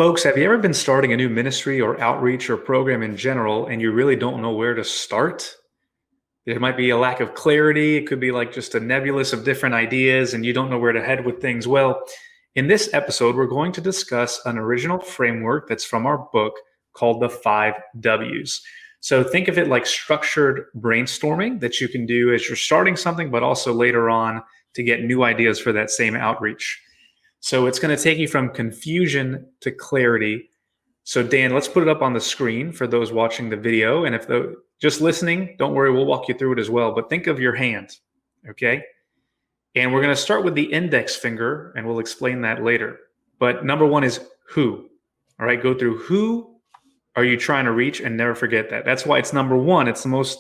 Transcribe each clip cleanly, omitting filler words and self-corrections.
Folks, have you ever been starting a new ministry or outreach or program in general, and you really don't know where to start? There might be a lack of clarity. It could be like just a nebulous of different ideas, and you don't know where to head with things. Well, in this episode, we're going to discuss an original framework that's from our book called the Five W's. So think of it like structured brainstorming that you can do as you're starting something, but also later on to get new ideas for that same outreach. So it's going to take you from confusion to clarity. So Dan, let's put it up on the screen for those watching the video. And if the just listening, don't worry, we'll walk you through it as well. But think of your hand, okay? And we're going to start with the index finger, and we'll explain that later. But number one is who. All right, go through who are you trying to reach, and never forget that. That's why it's number one. It's the most,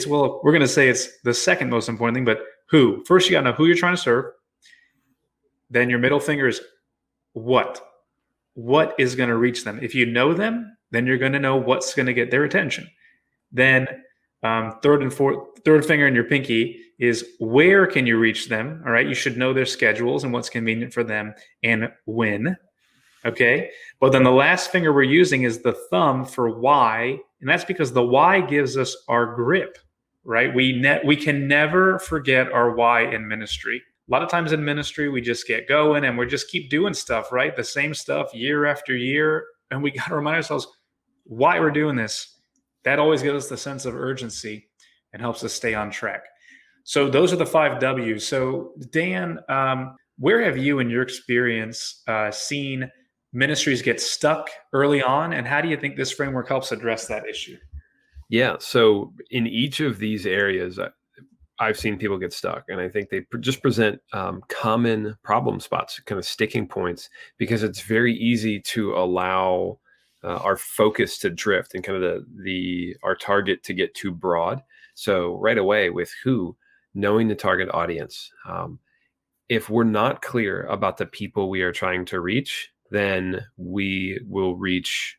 well, we're going to say it's the second most important thing, but who. First, you got to know who you're trying to serve. Then your middle finger is what. What is going to reach them? If you know them, then you're going to know what's going to get their attention. Then third finger in your pinky is where can you reach them? All right, you should know their schedules and what's convenient for them and when. Okay, but then the last finger we're using is the thumb for why, and that's because the why gives us our grip, right? We can never forget our why in ministry. A lot of times in ministry, we just get going and we just keep doing stuff, right? The same stuff year after year. And we got to remind ourselves why we're doing this. That always gives us the sense of urgency and helps us stay on track. So those are the five W's. So Dan, where have you in your experience seen ministries get stuck early on? And how do you think this framework helps address that issue? Yeah. So in each of these areas, I've seen people get stuck, and I think they just present common problem spots, kind of sticking points, because it's very easy to allow our focus to drift and kind of our target to get too broad. So right away with who, knowing the target audience. If we're not clear about the people we are trying to reach, then we will reach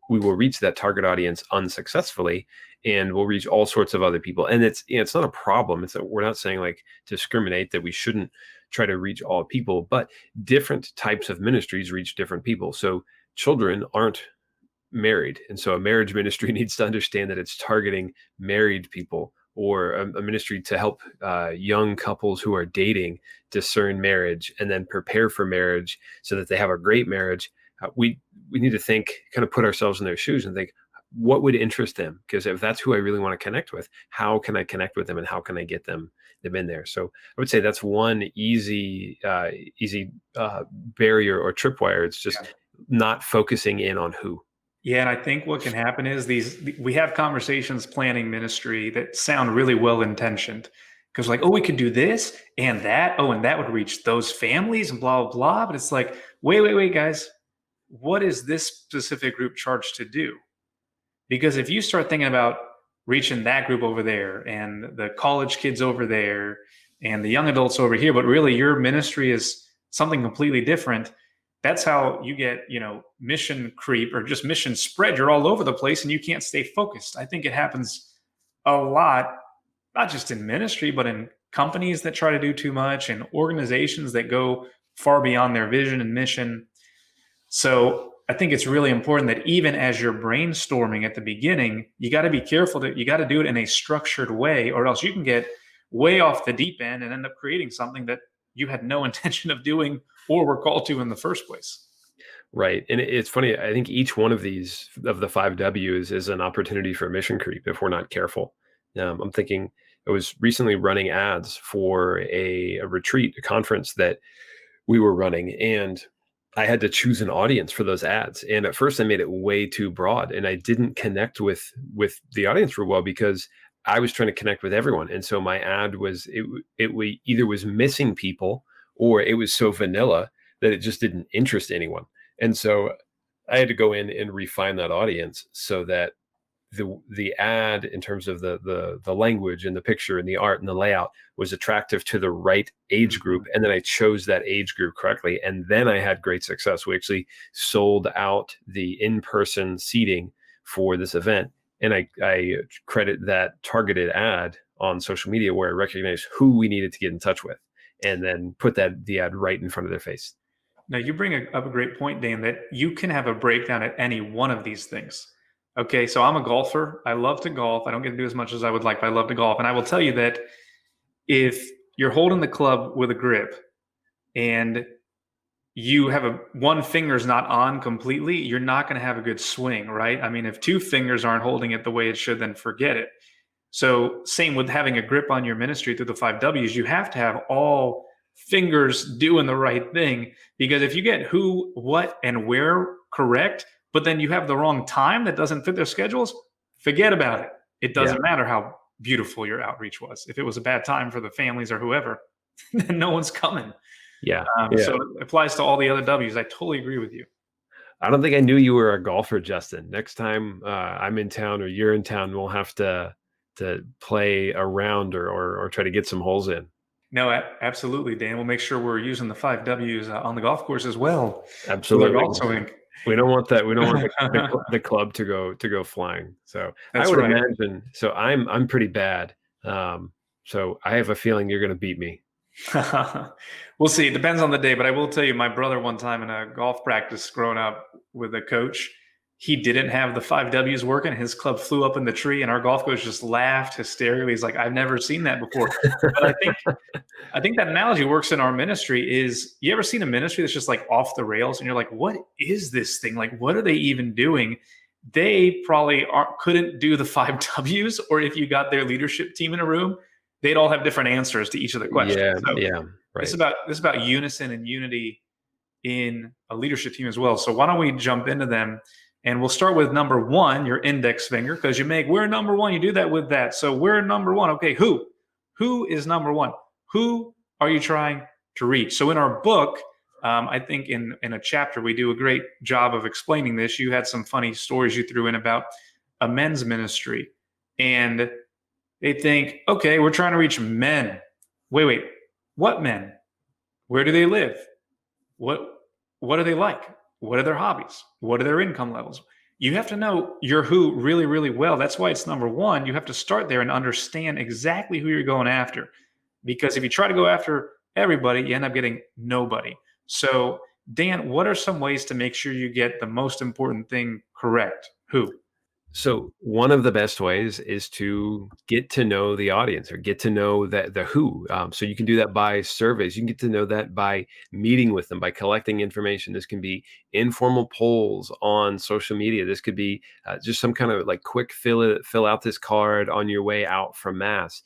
that target audience unsuccessfully, and we'll reach all sorts of other people. And it's not a problem. We're not saying like discriminate that we shouldn't try to reach all people, but different types of ministries reach different people. So children aren't married. And so a marriage ministry needs to understand that it's targeting married people, or a ministry to help young couples who are dating discern marriage and then prepare for marriage so that they have a great marriage. We need to think, kind of put ourselves in their shoes and think, what would interest them? Because if that's who I really want to connect with, how can I connect with them and how can I get them in there? So I would say that's one easy barrier or tripwire. It's just not focusing in on who. Yeah, and I think what can happen is we have conversations planning ministry that sound really well intentioned, because like, oh, we could do this and that. Oh, and that would reach those families and blah, blah, blah. But it's like, wait, guys, what is this specific group charged to do? Because if you start thinking about reaching that group over there and the college kids over there and the young adults over here, but really your ministry is something completely different, that's how you get, mission creep or just mission spread. You're all over the place and you can't stay focused. I think it happens a lot, not just in ministry, but in companies that try to do too much and organizations that go far beyond their vision and mission. So I think it's really important that even as you're brainstorming at the beginning, you got to be careful that you got to do it in a structured way, or else you can get way off the deep end and end up creating something that you had no intention of doing or were called to in the first place. Right. And it's funny. I think each one of these, of the five W's, is an opportunity for mission creep if we're not careful. I'm thinking I was recently running ads for a retreat, a conference that we were running, and I had to choose an audience for those ads. And at first I made it way too broad, and I didn't connect with the audience real well because I was trying to connect with everyone. And so my ad was, it either was missing people or it was so vanilla that it just didn't interest anyone. And so I had to go in and refine that audience so that the ad, in terms of the language and the picture and the art and the layout, was attractive to the right age group. And then I chose that age group correctly. And then I had great success. We actually sold out the in-person seating for this event. And I credit that targeted ad on social media, where I recognized who we needed to get in touch with and then put the ad right in front of their face. No, you bring up a great point, Dan, that you can have a breakdown at any one of these things. Okay, so I'm a golfer. I love to golf. I don't get to do as much as I would like, but I love to golf. And I will tell you that if you're holding the club with a grip and you have one finger's not on completely, you're not going to have a good swing, right? I mean, if two fingers aren't holding it the way it should, then forget it. So same with having a grip on your ministry through the 5 Ws. You have to have all fingers doing the right thing, because if you get who, what, and where correct, but then you have the wrong time that doesn't fit their schedules, forget about it. It Yeah. doesn't matter how beautiful your outreach was. If it was a bad time for the families or whoever, then no one's coming. Yeah. So it applies to all the other Ws. I totally agree with you. I don't think I knew you were a golfer, Justin. Next time I'm in town or you're in town, we'll have to play around or try to get some holes in. No, absolutely, Dan. We'll make sure we're using the 5 Ws on the golf course as well. Absolutely. Golf swing. We don't want that. We don't want the club to go flying. So That's I would right. imagine. So I'm pretty bad. So I have a feeling you're going to beat me. We'll see. It depends on the day, but I will tell you, my brother one time in a golf practice growing up with a coach, he didn't have the 5 Ws working. His club flew up in the tree, and our golf coach just laughed hysterically. He's like, "I've never seen that before." But I think that analogy works in our ministry. Is you ever seen a ministry that's just like off the rails, and you're like, "What is this thing? Like, what are they even doing?" They probably couldn't do the 5 Ws, or if you got their leadership team in a room, they'd all have different answers to each of the questions. Yeah, right. This is about unison and unity in a leadership team as well. So why don't we jump into them? And we'll start with number one, your index finger, because we're number one. You do that with that. So we're number one. Okay, who? Who is number one? Who are you trying to reach? So in our book, I think in a chapter, we do a great job of explaining this. You had some funny stories you threw in about a men's ministry. And they think, okay, we're trying to reach men. Wait, what men? Where do they live? What are they like? What are their hobbies? What are their income levels? You have to know your who really, really well. That's why it's number one. You have to start there and understand exactly who you're going after. Because if you try to go after everybody, you end up getting nobody. So, Dan, what are some ways to make sure you get the most important thing correct? Who? So one of the best ways is to get to know the audience or get to know the who. So you can do that by surveys. You can get to know that by meeting with them, by collecting information. This can be informal polls on social media. This could be just some kind of like quick fill out this card on your way out from mass.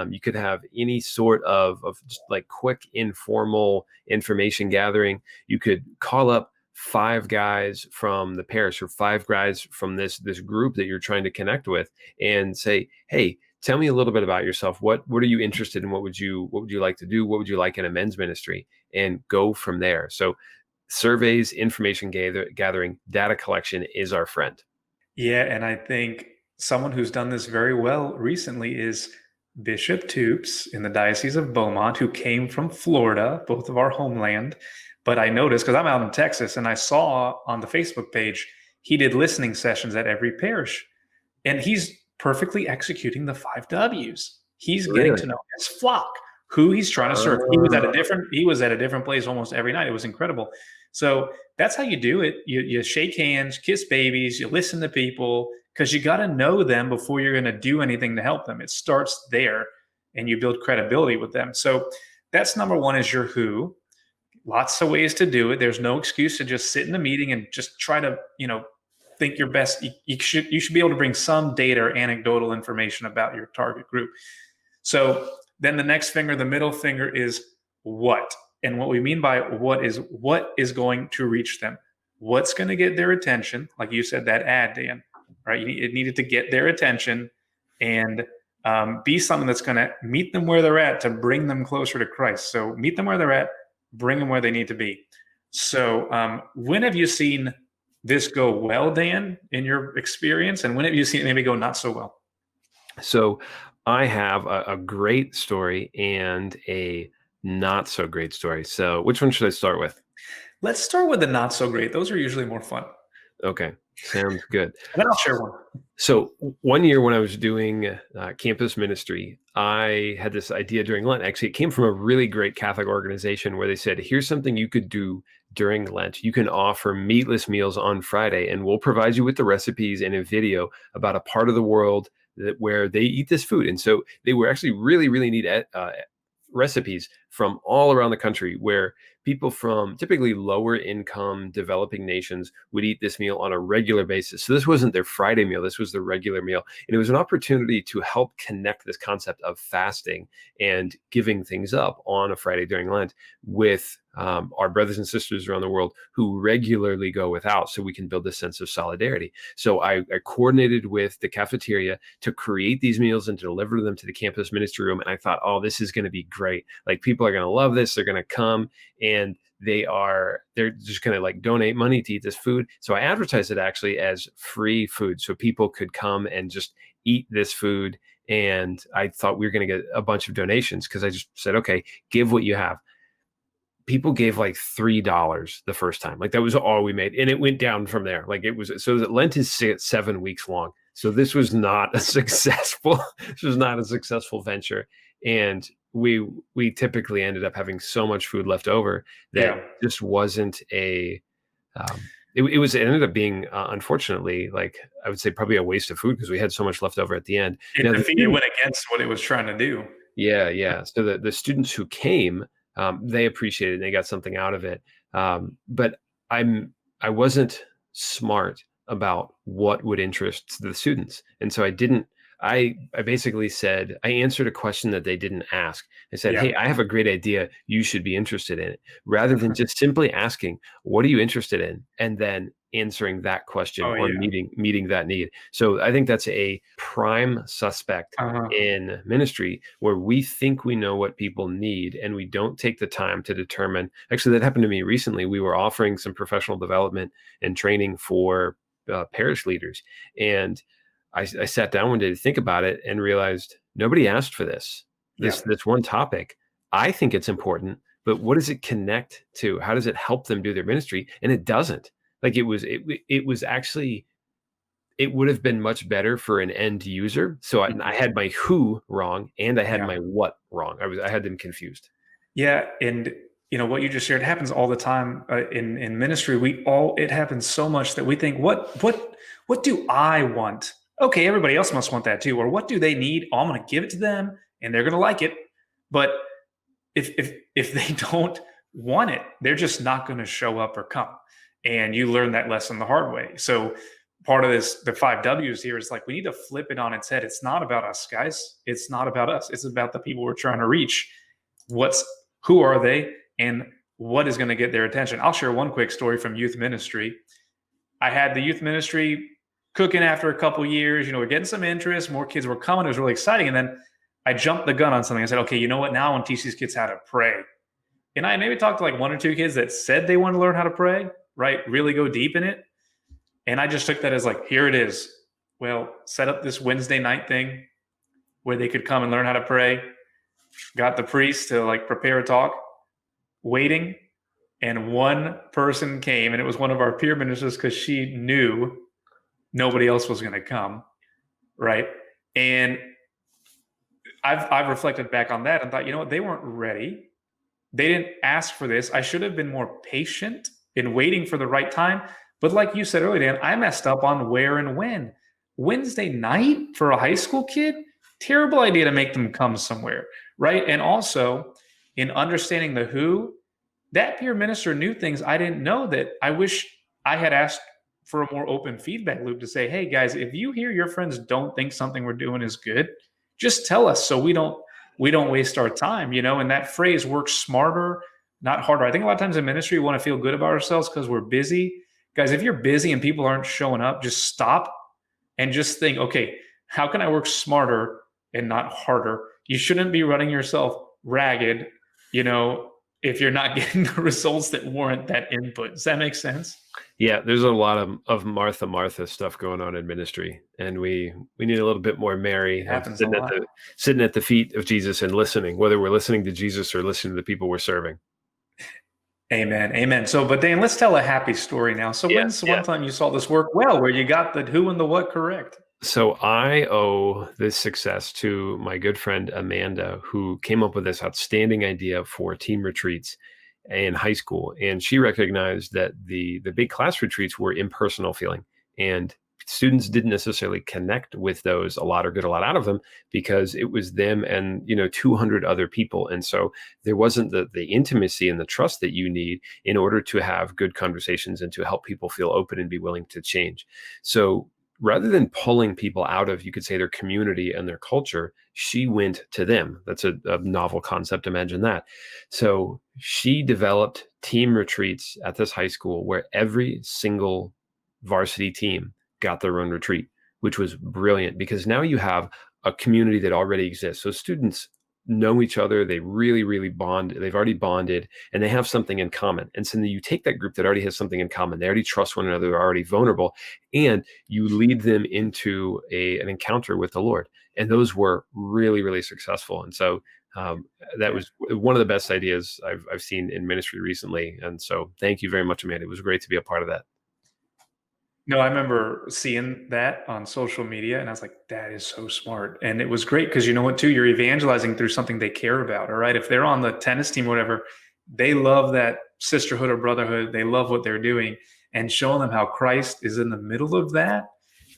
You could have any sort of just like quick informal information gathering. You could call up 5 guys from the parish or 5 guys from this group that you're trying to connect with and say, hey, tell me a little bit about yourself. What are you interested in? What would you like to do? What would you like in a men's ministry? And go from there. So surveys, information gathering, data collection is our friend. Yeah, and I think someone who's done this very well recently is Bishop Toops in the Diocese of Beaumont, who came from Florida, both of our homeland. But I noticed, because I'm out in Texas, and I saw on the Facebook page, he did listening sessions at every parish. And he's perfectly executing the 5 Ws. He's getting to know his flock, who he's trying to serve. He was at a different place almost every night. It was incredible. So that's how you do it. You shake hands, kiss babies, you listen to people, because you got to know them before you're going to do anything to help them. It starts there, and you build credibility with them. So that's number one, is your who. Lots of ways to do it. There's no excuse to just sit in a meeting and just try to, think your best. You should be able to bring some data or anecdotal information about your target group. So then the next finger, the middle finger, is what. And what we mean by what is going to reach them. What's going to get their attention? Like you said, that ad, Dan, right? It needed to get their attention and be something that's going to meet them where they're at to bring them closer to Christ. So meet them where they're at, bring them where they need to be. So when have you seen this go well, Dan, in your experience? And when have you seen it maybe go not so well? So I have a great story and a not so great story. So which one should I start with? Let's start with the not so great. Those are usually more fun. Okay, sounds good. And then I'll share one. So one year when I was doing campus ministry, I had this idea during Lent. Actually, it came from a really great Catholic organization where they said, here's something you could do during Lent, you can offer meatless meals on Friday, and we'll provide you with the recipes and a video about a part of the world where they eat this food. And so they were actually really, really neat recipes from all around the country where people from typically lower income developing nations would eat this meal on a regular basis. So this wasn't their Friday meal, this was their regular meal. And it was an opportunity to help connect this concept of fasting and giving things up on a Friday during Lent with our brothers and sisters around the world who regularly go without, so we can build this sense of solidarity. So I coordinated with the cafeteria to create these meals and to deliver them to the campus ministry room. And I thought, oh, this is going to be great. Like, people are going to love this. They're going to come, and they're just going to like donate money to eat this food. So I advertised it actually as free food, so people could come and just eat this food. And I thought we were going to get a bunch of donations, because I just said, okay, give what you have. People gave like $3 the first time. Like, that was all we made. And it went down from there. Like, it was, so that Lent is 7 weeks long. So this was not a successful, venture. And we typically ended up having so much food left over that just wasn't it ended up being, unfortunately, like, I would say probably a waste of food, because we had so much left over at the end. It went against what it was trying to do. Yeah. So the students who came, they appreciated it and they got something out of it. But I wasn't smart about what would interest the students. And so I basically said, I answered a question that they didn't ask. I said, hey, I have a great idea. You should be interested in it, rather than just simply asking, what are you interested in? And then answering that question or meeting that need. So I think that's a prime suspect in ministry, where we think we know what people need and we don't take the time to determine. Actually, that happened to me recently. We were offering some professional development and training for parish leaders. And I sat down one day to think about it and realized nobody asked for this one topic. I think it's important, but what does it connect to? How does it help them do their ministry? And it doesn't. Like, it was actually, it would have been much better for an end user. So I had my who wrong, and I had my what wrong. I had them confused. Yeah. And what you just shared happens all the time in ministry. It happens so much that we think, what do I want? Okay, everybody else must want that too. Or what do they need? Oh, I'm going to give it to them and they're going to like it. But if they don't want it, they're just not going to show up or come. And you learn that lesson the hard way. So part of this, the 5 W's here, is like, we need to flip it on its head. It's not about us, guys. It's not about us. It's about the people we're trying to reach. Who are they, and what is going to get their attention? I'll share one quick story from youth ministry. I had the youth ministry cooking after a couple years. We're getting some interest. More kids were coming. It was really exciting. And then I jumped the gun on something. I said, okay, you know what? Now I want to teach these kids how to pray. And I maybe talked to like 1 or 2 kids that said they want to learn how to pray, right? Really go deep in it. And I just took that as like, here it is. Well, set up this Wednesday night thing where they could come and learn how to pray. Got the priest to like prepare a talk, waiting. And one person came, and it was one of our peer ministers, because she knew nobody else was going to come, right? And I've reflected back on that and thought, they weren't ready. They didn't ask for this. I should have been more patient in waiting for the right time. But like you said earlier, Dan, I messed up on where and when. Wednesday night for a high school kid? Terrible idea to make them come somewhere, right? And also, in understanding the who, that peer minister knew things I didn't know that I wish I had asked for a more open feedback loop to say, hey guys, if you hear your friends don't think something we're doing is good, just tell us so we don't waste our time, and that phrase, work smarter, not harder. I think a lot of times in ministry, we want to feel good about ourselves because we're busy. Guys, if you're busy and people aren't showing up, just stop and just think, okay, how can I work smarter and not harder? You shouldn't be running yourself ragged, if you're not getting the results that warrant that input. Does that make sense? Yeah, there's a lot of Martha stuff going on in ministry, and we need a little bit more Mary, sitting at the feet of Jesus and listening, whether we're listening to Jesus or listening to the people we're serving. Amen. So, but Dan, let's tell a happy story now. So when's the one time you saw this work well, where you got the who and the what correct? So I owe this success to my good friend Amanda, who came up with this outstanding idea for team retreats. in high school, and she recognized that the big class retreats were impersonal feeling, and students didn't necessarily connect with those a lot or get a lot out of them because it was them and 200 other people, and so there wasn't the intimacy and the trust that you need in order to have good conversations and to help people feel open and be willing to change. So rather than pulling people out of, you could say, their community and their culture, she went to them. That's a novel concept. Imagine that. So she developed team retreats at this high school where every single varsity team got their own retreat, which was brilliant because now you have a community that already exists. So students know each other. They really, really bond. They've already bonded and they have something in common. And so then you take that group that already has something in common. They already trust one another. They're already vulnerable. And you lead them into an encounter with the Lord. And those were really, really successful. And so that was one of the best ideas I've seen in ministry recently. And so thank you very much, Amanda. It was great to be a part of that. No, I remember seeing that on social media and I was like, that is so smart. And it was great because you know what, too? You're evangelizing through something they care about. All right. If they're on the tennis team or whatever, they love that sisterhood or brotherhood. They love what they're doing, and showing them how Christ is in the middle of that.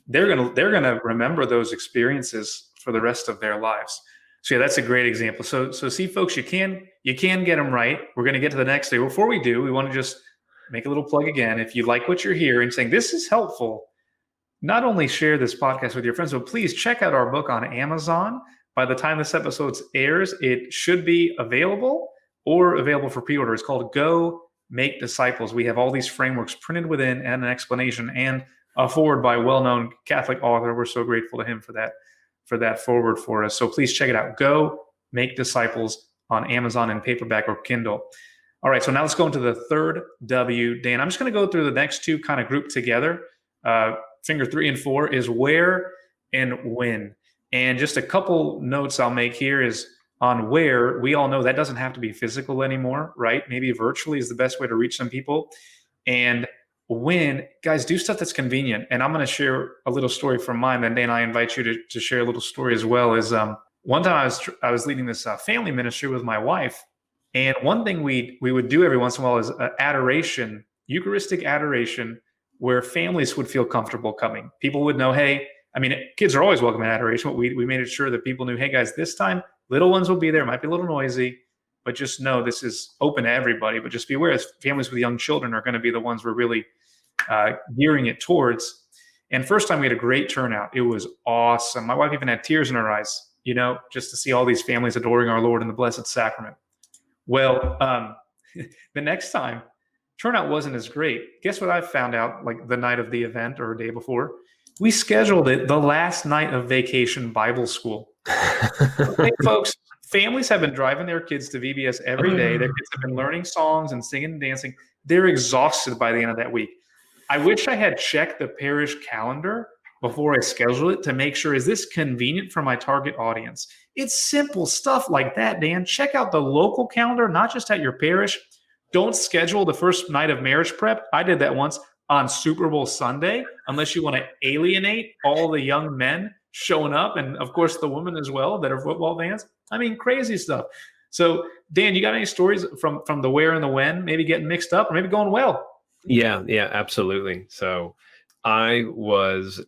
They're gonna remember those experiences for the rest of their lives. So yeah, that's a great example. So see, folks, you can get them right. We're gonna get to the next day. Before we do, we want to just make a little plug again. If you like what you're hearing, saying this is helpful, not only share this podcast with your friends, but please check out our book on Amazon. By the time this episode airs, it should be available or available for pre-order. It's called Go Make Disciples. We have all these frameworks printed within and an explanation and a forward by a well-known Catholic author. We're so grateful to him for that forward for us. So please check it out. Go Make Disciples on Amazon in paperback or Kindle. All right, so now let's go into the third W. Dan, I'm just going to go through the next two kind of grouped together. Finger 3 and 4 is where and when. And just a couple notes I'll make here is on where. We all know that doesn't have to be physical anymore, right? Maybe virtually is the best way to reach some people. And when, guys, do stuff that's convenient. And I'm going to share a little story from mine. Then, Dan, I invite you to share a little story as well. Is one time I was leading this family ministry with my wife. And one thing we would do every once in a while is adoration, Eucharistic adoration, where families would feel comfortable coming. People would know, hey, I mean, kids are always welcome in adoration, but we made it sure that people knew, hey, guys, this time little ones will be there. It might be a little noisy, but just know this is open to everybody. But just be aware, families with young children are going to be the ones we're really gearing it towards. And first time we had a great turnout. It was awesome. My wife even had tears in her eyes, just to see all these families adoring our Lord in the Blessed Sacrament. Well, the next time, turnout wasn't as great. Guess what I found out, like the night of the event or a day before? We scheduled it the last night of Vacation Bible School. Okay, folks, families have been driving their kids to VBS every day. Their kids have been learning songs and singing and dancing. They're exhausted by the end of that week. I wish I had checked the parish calendar before I schedule it to make sure, is this convenient for my target audience? It's simple stuff like that, Dan. Check out the local calendar, not just at your parish. Don't schedule the first night of marriage prep. I did that once on Super Bowl Sunday, unless you want to alienate all the young men showing up, and of course the women as well that are football fans. I mean, crazy stuff. So, Dan, you got any stories from the where and the when, maybe getting mixed up or maybe going well? Yeah, absolutely. So I was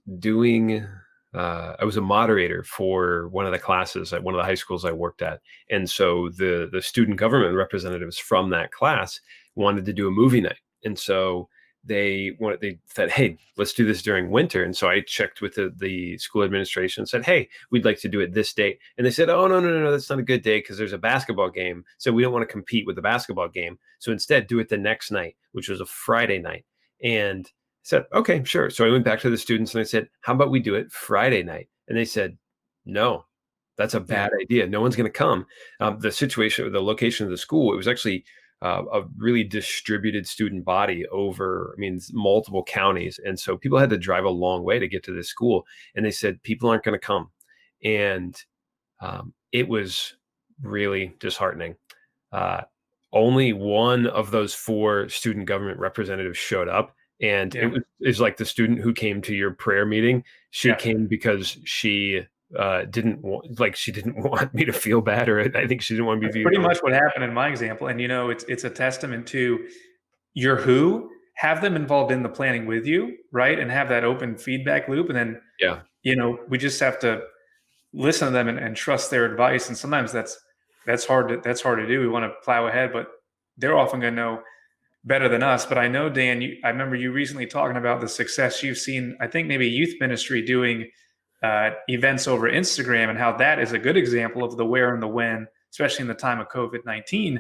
I was a moderator for one of the classes at one of the high schools I worked at. And so the student government representatives from that class wanted to do a movie night. And so they said, hey, let's do this during winter. And so I checked with the school administration and said, hey, we'd like to do it this date. And they said, oh, no, that's not a good day because there's a basketball game. So we don't want to compete with the basketball game. So instead do it the next night, which was a Friday night. And I said, okay, sure. So I went back to the students and I said, how about we do it Friday night? And they said, no, that's a bad idea. No one's going to come. The location of the school, it was actually a really distributed student body over, multiple counties. And so people had to drive a long way to get to this school. And they said, people aren't going to come. And it was really disheartening. Only one of those 4 student government representatives showed up. And it's like the student who came to your prayer meeting. She came because she didn't want, like, she didn't want me to feel bad, or I think she didn't want me to That's be pretty the. much what happened in my example. And it's a testament to your who, have them involved in the planning with you, right? And have that open feedback loop. And then, Yeah. we just have to listen to them and trust their advice. And sometimes that's hard to do. We want to plow ahead, but they're often going to know better than us. But I know, Dan, I remember you recently talking about the success you've seen, I think maybe youth ministry doing events over Instagram, and how that is a good example of the where and the when, especially in the time of COVID-19.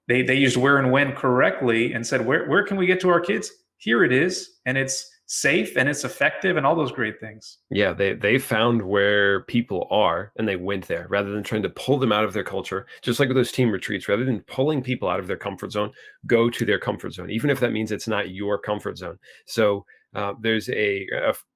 They used where and when correctly and said, where can we get to our kids? Here it is. And it's safe and it's effective and all those great things. Yeah, they found where people are and they went there rather than trying to pull them out of their culture. Just like with those team retreats, rather than pulling people out of their comfort zone, go to their comfort zone, even if that means it's not your comfort zone. So there's a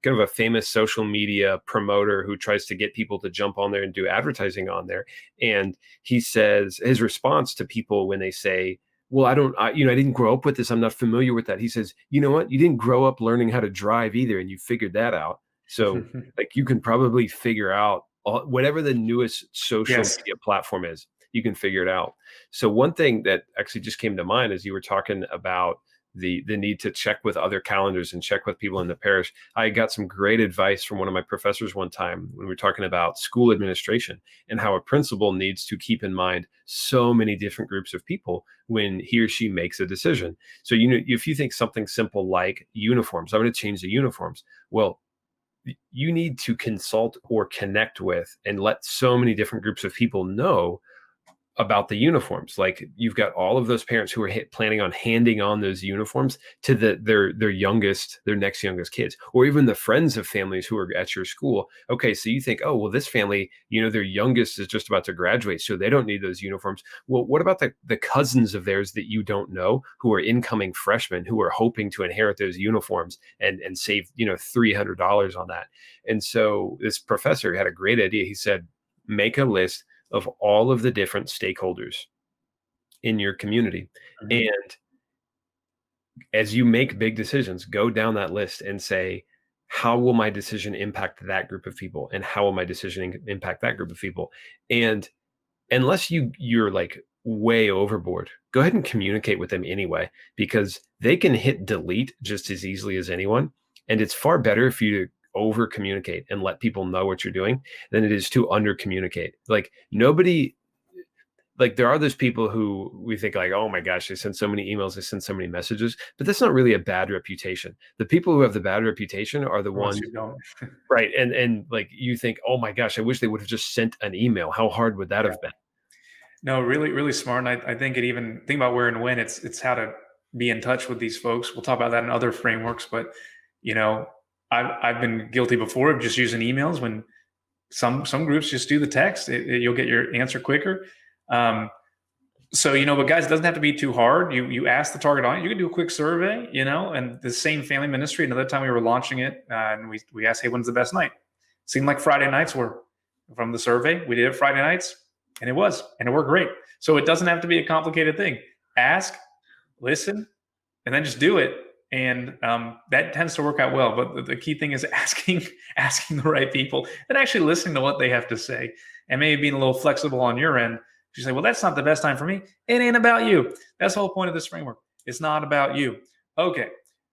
kind of a famous social media promoter who tries to get people to jump on there and do advertising on there. And he says his response to people when they say, well, I didn't grow up with this, I'm not familiar with that. He says, you know what? You didn't grow up learning how to drive either, and you figured that out. So, like, you can probably figure out whatever the newest social Yes. media platform is, you can figure it out. So one thing that actually just came to mind as you were talking about the need to check with other calendars and check with people in the parish, I got some great advice from one of my professors one time when we were talking about school administration and how a principal needs to keep in mind so many different groups of people when he or she makes a decision. So, if you think something simple like uniforms, I'm going to change the uniforms. Well, you need to consult or connect with and let so many different groups of people know about the uniforms. Like, you've got all of those parents who are planning on handing on those uniforms to their next youngest kids, or even the friends of families who are at your school. Okay, so you think, oh, well, this family, their youngest is just about to graduate, so they don't need those uniforms. Well, what about the cousins of theirs that you don't know, who are incoming freshmen, who are hoping to inherit those uniforms and save $300 on that? And so this professor had a great idea. He said, make a list of all of the different stakeholders in your community. Mhm. And as you make big decisions, go down that list and say, how will my decision impact that group of people? And how will my decision impact that group of people? And unless you're like way overboard, go ahead and communicate with them anyway, because they can hit delete just as easily as anyone. And it's far better if you over communicate and let people know what you're doing than it is to under communicate. Like, nobody, like, there are those people who we think like, oh my gosh, they send so many emails, they send so many messages, but that's not really a bad reputation. The people who have the bad reputation are the The ones ones, who don't. right? And like, you think, oh my gosh, I wish they would have just sent an email. How hard would that Yeah. have been? No, really, really smart. And I think think about where and when, it's how to be in touch with these folks. We'll talk about that in other frameworks, but you know, I've been guilty before of just using emails when some groups just do the text. You'll get your answer quicker. Um, so but guys, it doesn't have to be too hard. You ask the target audience. You can do a quick survey, and the same family ministry. Another time we were launching it, and we asked, hey, when's the best night? Seemed like Friday nights were from the survey. We did it Friday nights, and it worked great. So it doesn't have to be a complicated thing. Ask, listen, and then just do it. And that tends to work out well. But the key thing is asking the right people and actually listening to what they have to say, and maybe being a little flexible on your end. You say, well, that's not the best time for me. It ain't about you. That's the whole point of this framework. It's not about you. Okay.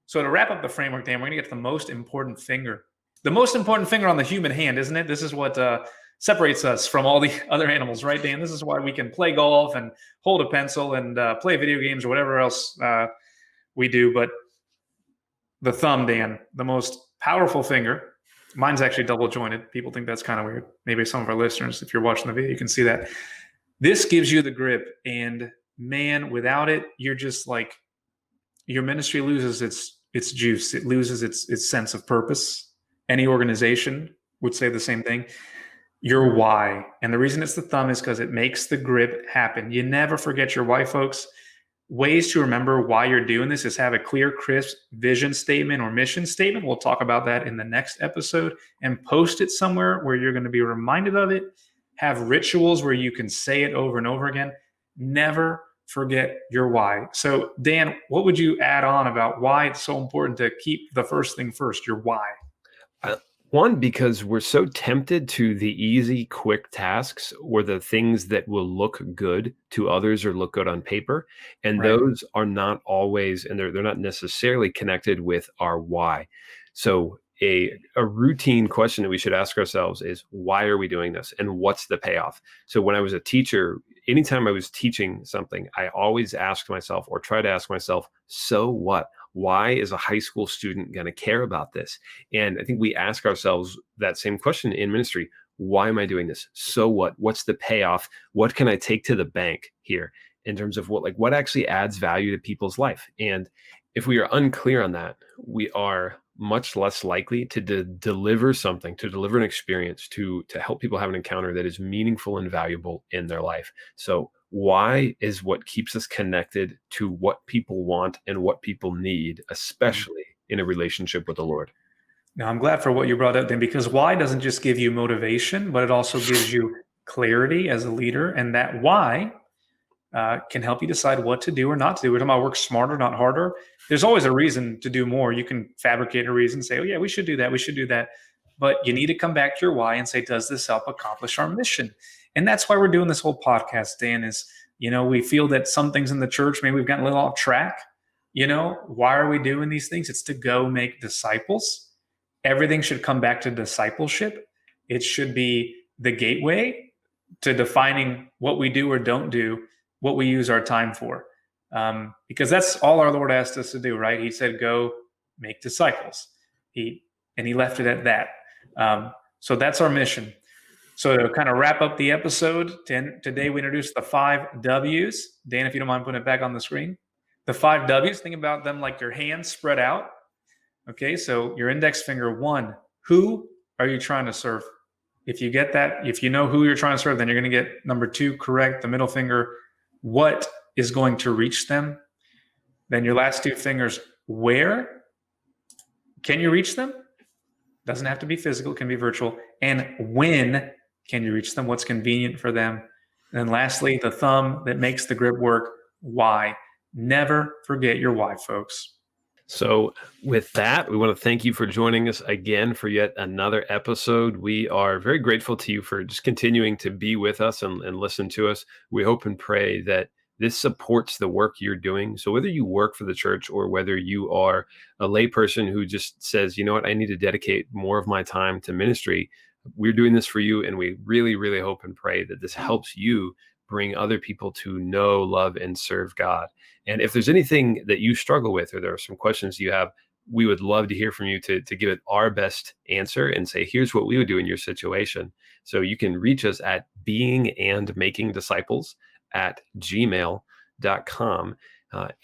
So to wrap up the framework, Dan, we're going to get to the most important finger. The most important finger on the human hand, isn't it? This is what separates us from all the other animals, right, Dan? This is why we can play golf and hold a pencil and play video games or whatever else we do. But the thumb, Dan, the most powerful finger. Mine's actually double jointed. People think that's kind of weird. Maybe some of our listeners, if you're watching the video, you can see that. This gives you the grip. And man, without it, you're just like, your ministry loses its juice. It loses its sense of purpose. Any organization would say the same thing. Your why. And the reason it's the thumb is because it makes the grip happen. You never forget your why, folks. Ways to remember why you're doing this is have a clear, crisp vision statement or mission statement. We'll talk about that in the next episode, and post it somewhere where you're going to be reminded of it. Have rituals where you can say it over and over again. Never forget your why. So, Dan, what would you add on about why it's so important to keep the first thing first, your why? One, because we're so tempted to the easy, quick tasks or the things that will look good to others or look good on paper. And Right. those are not always, and they're not necessarily connected with our why. So a routine question that we should ask ourselves is, why are we doing this? And what's the payoff? So when I was a teacher, anytime I was teaching something, I always asked myself or try to ask myself, so what? Why is a high school student going to care about this? And I think we ask ourselves that same question in ministry. Why am I doing this? So what? What's the payoff? What can I take to the bank here in terms of what actually adds value to people's life? And if we are unclear on that, we are much less likely to deliver something, to deliver an experience, to help people have an encounter that is meaningful and valuable in their life. So why is what keeps us connected to what people want and what people need, Mhm. especially in a relationship with the Lord. Now, I'm glad for what you brought up then, because why doesn't just give you motivation, but it also gives you clarity as a leader. And that why can help you decide what to do or not to do. We're talking about work smarter, not harder. There's always a reason to do more. You can fabricate a reason, say, oh, yeah, we should do that. We should do that. But you need to come back to your why and say, does this help accomplish our mission? And that's why we're doing this whole podcast, Dan, is, we feel that some things in the church, maybe we've gotten a little off track. Why are we doing these things? It's to go make disciples. Everything should come back to discipleship. It should be the gateway to defining what we do or don't do, what we use our time for. Because that's all our Lord asked us to do, right? He said, go make disciples. He left it at that. So that's our mission. So to kind of wrap up the episode, today we introduced the 5 W's. Dan, if you don't mind putting it back on the screen. The 5 W's, think about them like your hands spread out. Okay, so your index finger, 1, who are you trying to serve? If you get that, if you know who you're trying to serve, then you're going to get number 2 correct. The middle finger, what is going to reach them? Then your last 2 fingers, where can you reach them? Doesn't have to be physical, it can be virtual. And when can you reach them? What's convenient for them? And then lastly, the thumb that makes the grip work, why? Never forget your why, folks. So, with that, we want to thank you for joining us again for yet another episode. We are very grateful to you for just continuing to be with us and listen to us. We hope and pray that this supports the work you're doing. So, whether you work for the church or whether you are a layperson who just says, you know what, I need to dedicate more of my time to ministry, we're doing this for you. And we really, really hope and pray that this helps you bring other people to know, love, and serve God. And if there's anything that you struggle with, or there are some questions you have, we would love to hear from you to give it our best answer and say, here's what we would do in your situation. So you can reach us at beingandmakingdisciples@gmail.com.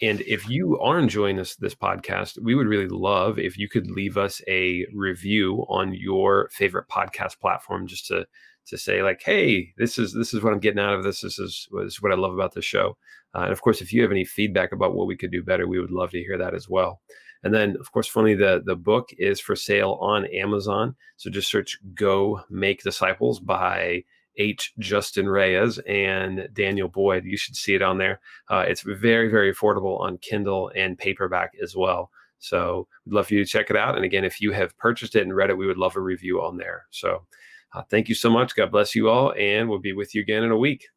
And if you are enjoying this podcast, we would really love if you could leave us a review on your favorite podcast platform, just to say like, hey, this is what I'm getting out of this. This is what I love about the show. And of course, if you have any feedback about what we could do better, we would love to hear that as well. And then, of course, finally, the book is for sale on Amazon. So just search Go Make Disciples by H. Justin Reyes and Daniel Boyd. You should see it on there. It's very, very affordable on Kindle and paperback as well. So we'd love for you to check it out. And again, if you have purchased it and read it, we would love a review on there. So thank you so much. God bless you all. And we'll be with you again in a week.